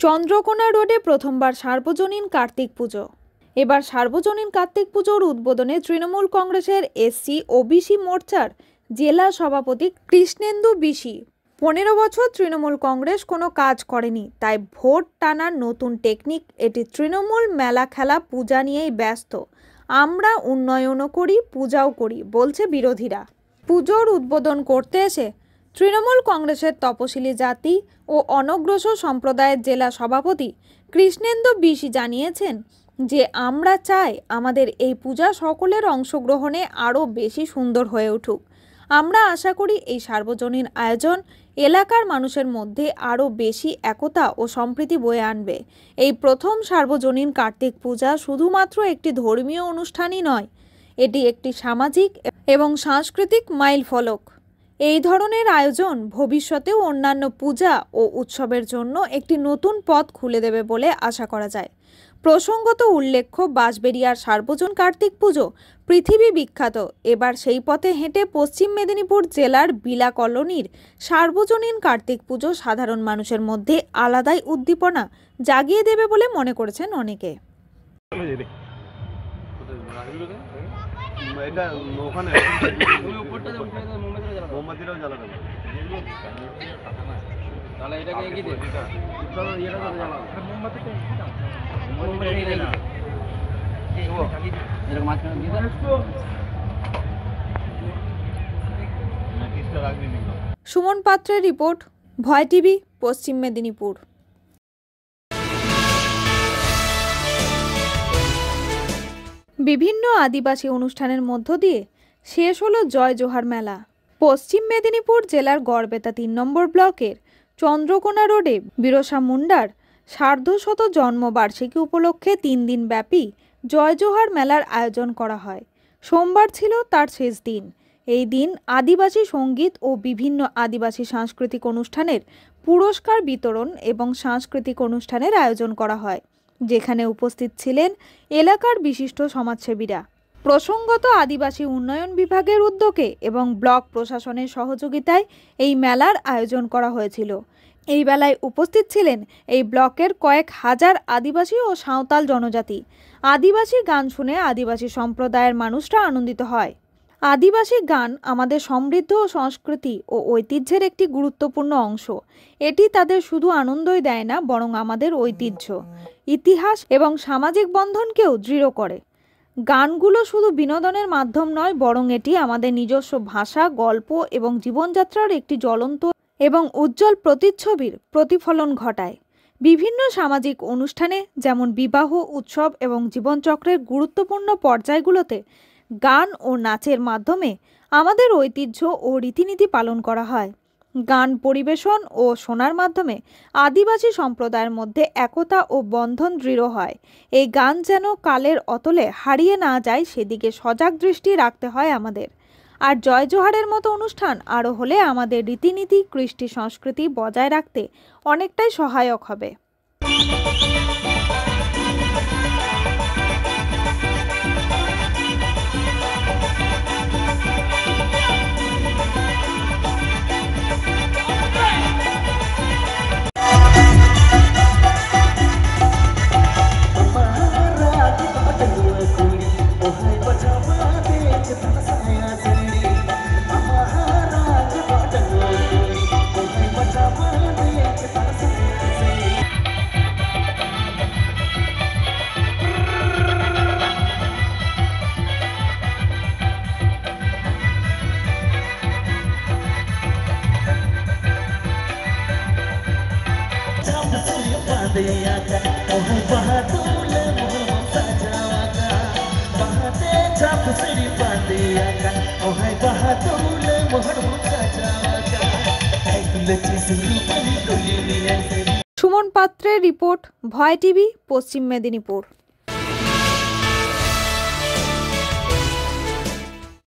চন্দ্রকোনা রোডে প্রথমবার সার্বজনীন কার্তিক পুজো। এবার সার্বজনীন কার্তিক পুজোর উদ্বোধনে তৃণমূল কংগ্রেসের এসসি ওবিসি মোর্চার জেলা সভাপতি কৃষ্ণেন্দু বিশি। 15 বছর তৃণমূল কংগ্রেস কোনো কাজ করেনি, তাই ভোট টানার নতুন টেকনিক। এটি তৃণমূল মেলা খেলা পূজা নিয়েই ব্যস্ত। আমরা উন্নয়নও করি, পূজাও করি বলছে বিরোধীরা। পুজোর উদ্বোধন করতে এসে তৃণমূল কংগ্রেসের তপশিলি জাতি ও অনগ্রসর সম্প্রদায়ের জেলা সভাপতি কৃষ্ণেন্দু বিশি জানিয়েছেন যে আমরা চাই আমাদের এই পূজা সকলের অংশগ্রহণে আরও বেশি সুন্দর হয়ে উঠুক। আমরা আশা করি এই সার্বজনীন আয়োজন এলাকার মানুষের মধ্যে আরও বেশি একতা ও সম্প্রীতি বয়ে আনবে। এই প্রথম সার্বজনীন কার্তিক পূজা শুধুমাত্র একটি ধর্মীয় অনুষ্ঠানই নয়, এটি একটি সামাজিক এবং সাংস্কৃতিক মাইলফলক। এই ধরনের আয়োজন ভবিষ্যতেও অন্যান্য পূজা ও উৎসবের জন্য একটি নতুন পথ খুলে দেবে বলে আশা করা যায়। প্রসঙ্গত উল্লেখ্য, বাঁশবেড়িয়ার সার্বজনীন কার্তিক পুজো পৃথিবী বিখ্যাত। এবার সেই পথে হেঁটে পশ্চিম মেদিনীপুর জেলার বিলা কলোনির সার্বজনীন কার্তিক পুজো সাধারণ মানুষের মধ্যে আলাদাই উদ্দীপনা জাগিয়ে দেবে বলে মনে করেছেন অনেকে। সুমন পাত্রের রিপোর্ট, ভয় টিভি, পশ্চিম মেদিনীপুর। বিভিন্ন আদিবাসী অনুষ্ঠানের মধ্য দিয়ে শেষ হলো জয় জোহার মেলা। পশ্চিম মেদিনীপুর জেলার গড়বেতা 3 নম্বর ব্লকের চন্দ্রকোনা রোডে বিরসা মুন্ডার সার্ধশত জন্মবার্ষিকী উপলক্ষে 3 দিন ব্যাপী জয় জোহার মেলার আয়োজন করা হয়। সোমবার ছিল তার শেষ দিন। এই দিন আদিবাসী সঙ্গীত ও বিভিন্ন আদিবাসী সাংস্কৃতিক অনুষ্ঠানের পুরস্কার বিতরণ এবং সাংস্কৃতিক অনুষ্ঠানের আয়োজন করা হয়, যেখানে উপস্থিত ছিলেন এলাকার বিশিষ্ট সমাজসেবীরা। প্রসঙ্গত আদিবাসী উন্নয়ন বিভাগের উদ্যোগে এবং ব্লক প্রশাসনের সহযোগিতায় এই মেলার আয়োজন করা হয়েছিল। এই বেলায় উপস্থিত ছিলেন এই ব্লকের কয়েক হাজার আদিবাসী ও সাঁওতাল জনজাতি। আদিবাসী গান শুনে আদিবাসী সম্প্রদায়ের মানুষরা আনন্দিত হয়। আদিবাসী গান আমাদের সমৃদ্ধ ও সংস্কৃতি ও ঐতিহ্যের একটি গুরুত্বপূর্ণ অংশ। এটি তাদের শুধু আনন্দই দেয় না, বরং আমাদের ঐতিহ্য, ইতিহাস এবং সামাজিক বন্ধনকেও দৃঢ় করে। গানগুলো শুধু বিনোদনের মাধ্যম নয়, বরং এটি আমাদের নিজস্ব ভাষা, গল্প এবং জীবনযাত্রার একটি জ্বলন্ত এবং উজ্জ্বল প্রতিচ্ছবির প্রতিফলন ঘটায়। বিভিন্ন সামাজিক অনুষ্ঠানে যেমন বিবাহ, উৎসব এবং জীবনচক্রের গুরুত্বপূর্ণ পর্যায়গুলোতে গান ও নাচের মাধ্যমে আমাদের ঐতিহ্য ও রীতিনীতি পালন করা হয়। গান পরিবেশন ও শোনার মাধ্যমে আদিবাসী সম্প্রদায়ের মধ্যে একতা ও বন্ধন দৃঢ় হয়। এই গান যেন কালের অতলে হারিয়ে না যায়, সেদিকে সজাগ দৃষ্টি রাখতে হয় আমাদের। আর জয় জোহারের মতো অনুষ্ঠান আরও হলে আমাদের রীতিনীতি, কৃষ্টি সংস্কৃতি বজায় রাখতে অনেকটাই সহায়ক হবে। সুমন পাত্রের রিপোর্ট, ভয় টিভি, পশ্চিম মেদিনীপুর।